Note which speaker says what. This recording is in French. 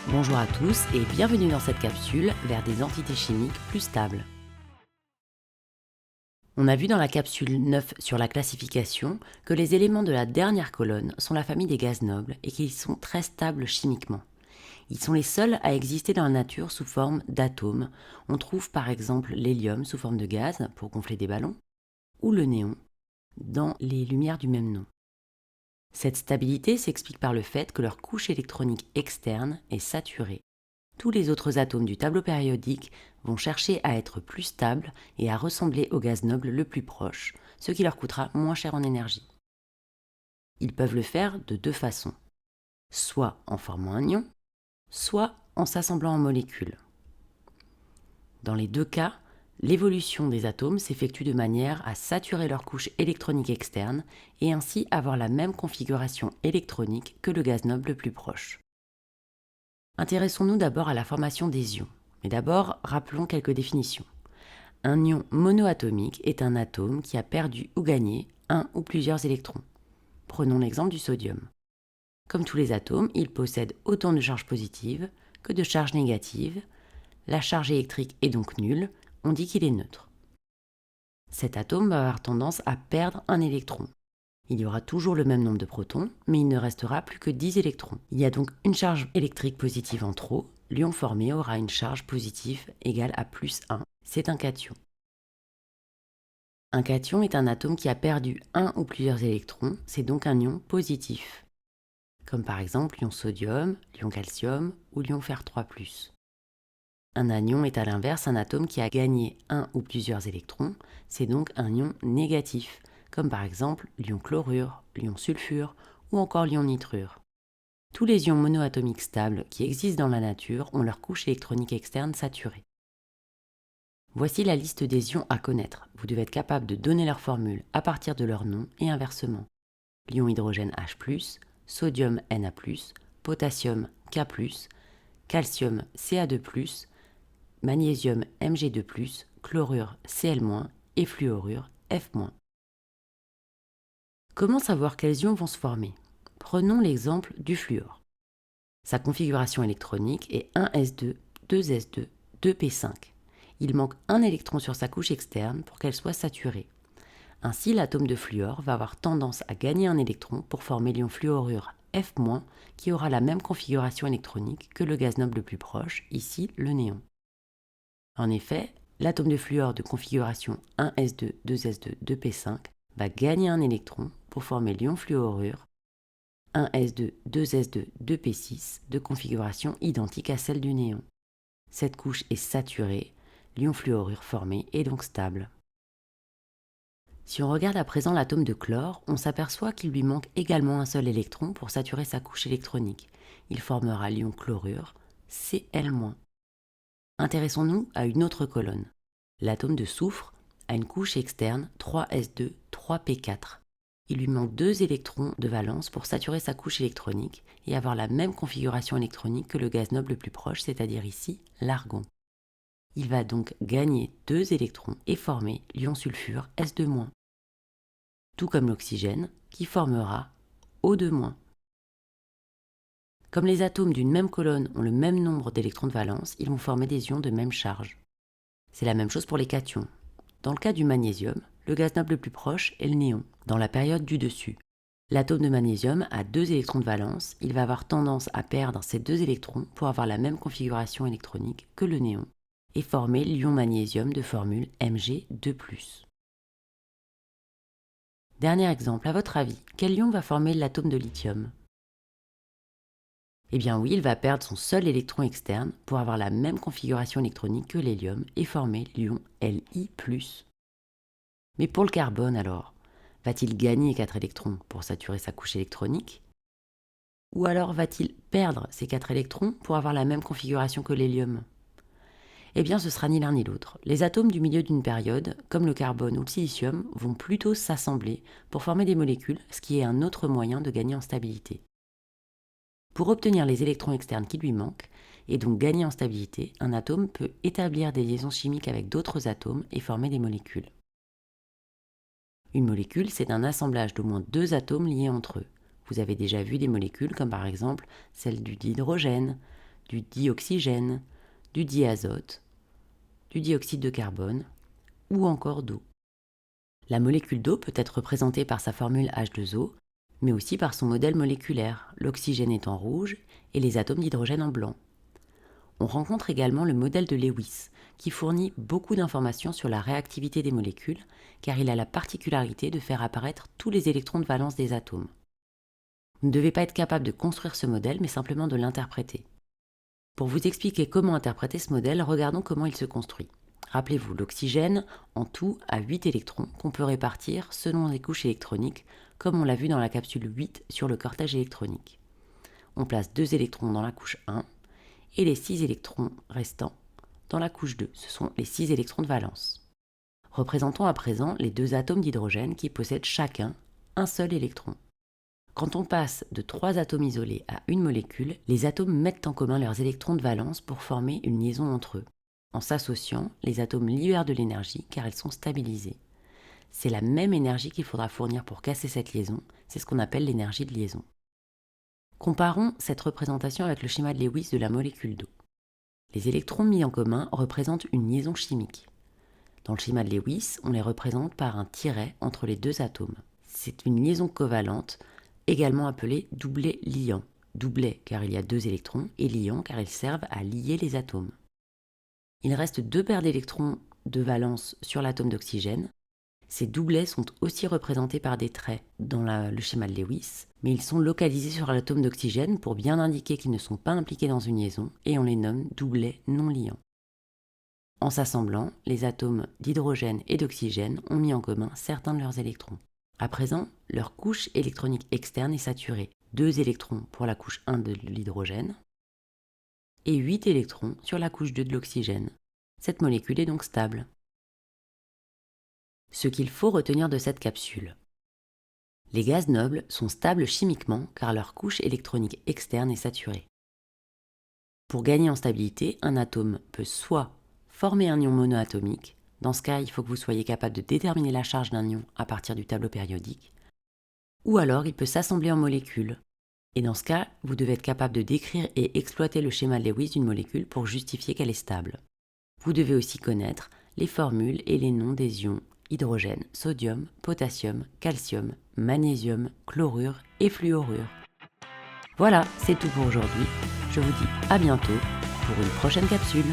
Speaker 1: Bonjour à tous et bienvenue dans cette capsule vers des entités chimiques plus stables. On a vu dans la capsule 9 sur la classification que les éléments de la dernière colonne sont la famille des gaz nobles et qu'ils sont très stables chimiquement. Ils sont les seuls à exister dans la nature sous forme d'atomes. On trouve par exemple l'hélium sous forme de gaz pour gonfler des ballons ou le néon dans les lumières du même nom. Cette stabilité s'explique par le fait que leur couche électronique externe est saturée. Tous les autres atomes du tableau périodique vont chercher à être plus stables et à ressembler au gaz noble le plus proche, ce qui leur coûtera moins cher en énergie. Ils peuvent le faire de deux façons, soit en formant un ion, soit en s'assemblant en molécules. Dans les deux cas, l'évolution des atomes s'effectue de manière à saturer leur couche électronique externe et ainsi avoir la même configuration électronique que le gaz noble le plus proche. Intéressons-nous d'abord à la formation des ions. Mais d'abord, rappelons quelques définitions. Un ion monoatomique est un atome qui a perdu ou gagné un ou plusieurs électrons. Prenons l'exemple du sodium. Comme tous les atomes, il possède autant de charges positives que de charges négatives. La charge électrique est donc nulle, on dit qu'il est neutre. Cet atome va avoir tendance à perdre un électron. Il y aura toujours le même nombre de protons, mais il ne restera plus que 10 électrons. Il y a donc une charge électrique positive en trop. L'ion formé aura une charge positive égale à plus 1. C'est un cation. Un cation est un atome qui a perdu un ou plusieurs électrons, c'est donc un ion positif. Comme par exemple l'ion sodium, l'ion calcium ou l'ion Fer3+. Un anion est à l'inverse un atome qui a gagné un ou plusieurs électrons, c'est donc un ion négatif, comme par exemple l'ion chlorure, l'ion sulfure ou encore l'ion nitrure. Tous les ions monoatomiques stables qui existent dans la nature ont leur couche électronique externe saturée. Voici la liste des ions à connaître. Vous devez être capable de donner leur formule à partir de leur nom et inversement. L'ion hydrogène H+, sodium Na+, potassium K+, calcium Ca2+, magnésium Mg2+, chlorure Cl- et fluorure F-. Comment savoir quels ions vont se former? Prenons l'exemple du fluor. Sa configuration électronique est 1s2, 2s2, 2p5. Il manque un électron sur sa couche externe pour qu'elle soit saturée. Ainsi, l'atome de fluor va avoir tendance à gagner un électron pour former l'ion fluorure F-, qui aura la même configuration électronique que le gaz noble le plus proche, ici le néon. En effet, l'atome de fluor de configuration 1s2, 2s2, 2p5 va gagner un électron pour former l'ion fluorure 1s2, 2s2, 2p6 de configuration identique à celle du néon. Cette couche est saturée, l'ion fluorure formé est donc stable. Si on regarde à présent l'atome de chlore, on s'aperçoit qu'il lui manque également un seul électron pour saturer sa couche électronique. Il formera l'ion chlorure Cl-. Intéressons-nous à une autre colonne. L'atome de soufre a une couche externe 3s2, 3p4. Il lui manque 2 électrons de valence pour saturer sa couche électronique et avoir la même configuration électronique que le gaz noble le plus proche, c'est-à-dire ici l'argon. Il va donc gagner 2 électrons et former l'ion sulfure S2-, tout comme l'oxygène qui formera O2-. Comme les atomes d'une même colonne ont le même nombre d'électrons de valence, ils vont former des ions de même charge. C'est la même chose pour les cations. Dans le cas du magnésium, le gaz noble le plus proche est le néon, dans la période du dessus. L'atome de magnésium a 2 électrons de valence, il va avoir tendance à perdre ces 2 électrons pour avoir la même configuration électronique que le néon et former l'ion magnésium de formule Mg2+. Dernier exemple, à votre avis, quel ion va former l'atome de lithium? Eh bien oui, il va perdre son seul électron externe pour avoir la même configuration électronique que l'hélium et former l'ion Li+. Mais pour le carbone alors, va-t-il gagner 4 électrons pour saturer sa couche électronique? Ou alors va-t-il perdre ces 4 électrons pour avoir la même configuration que l'hélium? Eh bien ce sera ni l'un ni l'autre. Les atomes du milieu d'une période, comme le carbone ou le silicium, vont plutôt s'assembler pour former des molécules, ce qui est un autre moyen de gagner en stabilité. Pour obtenir les électrons externes qui lui manquent, et donc gagner en stabilité, un atome peut établir des liaisons chimiques avec d'autres atomes et former des molécules. Une molécule, c'est un assemblage d'au moins 2 atomes liés entre eux. Vous avez déjà vu des molécules comme par exemple celle du dihydrogène, du dioxygène, du diazote, du dioxyde de carbone ou encore d'eau. La molécule d'eau peut être représentée par sa formule H2O, mais aussi par son modèle moléculaire, l'oxygène étant rouge et les atomes d'hydrogène en blanc. On rencontre également le modèle de Lewis, qui fournit beaucoup d'informations sur la réactivité des molécules, car il a la particularité de faire apparaître tous les électrons de valence des atomes. Vous ne devez pas être capable de construire ce modèle, mais simplement de l'interpréter. Pour vous expliquer comment interpréter ce modèle, regardons comment il se construit. Rappelez-vous, l'oxygène, en tout, a 8 électrons qu'on peut répartir selon les couches électroniques, comme on l'a vu dans la capsule 8 sur le cortège électronique. On place 2 électrons dans la couche 1 et les 6 électrons restants dans la couche 2. Ce sont les 6 électrons de valence. Représentons à présent les 2 atomes d'hydrogène qui possèdent chacun un seul électron. Quand on passe de 3 atomes isolés à une molécule, les atomes mettent en commun leurs électrons de valence pour former une liaison entre eux. En s'associant, les atomes libèrent de l'énergie car elles sont stabilisées. C'est la même énergie qu'il faudra fournir pour casser cette liaison, c'est ce qu'on appelle l'énergie de liaison. Comparons cette représentation avec le schéma de Lewis de la molécule d'eau. Les électrons mis en commun représentent une liaison chimique. Dans le schéma de Lewis, on les représente par un tiret entre les 2 atomes. C'est une liaison covalente, également appelée doublet liant. Doublet car il y a 2 électrons et liant car ils servent à lier les atomes. Il reste 2 paires d'électrons de valence sur l'atome d'oxygène. Ces doublets sont aussi représentés par des traits dans le schéma de Lewis, mais ils sont localisés sur l'atome d'oxygène pour bien indiquer qu'ils ne sont pas impliqués dans une liaison et on les nomme doublets non liants. En s'assemblant, les atomes d'hydrogène et d'oxygène ont mis en commun certains de leurs électrons. À présent, leur couche électronique externe est saturée. 2 électrons pour la couche 1 de l'hydrogène et 8 électrons sur la couche 2 de l'oxygène. Cette molécule est donc stable. Ce qu'il faut retenir de cette capsule. Les gaz nobles sont stables chimiquement car leur couche électronique externe est saturée. Pour gagner en stabilité, un atome peut soit former un ion monoatomique, dans ce cas il faut que vous soyez capable de déterminer la charge d'un ion à partir du tableau périodique, ou alors il peut s'assembler en molécules, et dans ce cas vous devez être capable de décrire et exploiter le schéma de Lewis d'une molécule pour justifier qu'elle est stable. Vous devez aussi connaître les formules et les noms des ions hydrogène, sodium, potassium, calcium, magnésium, chlorure et fluorure. Voilà, c'est tout pour aujourd'hui. Je vous dis à bientôt pour une prochaine capsule.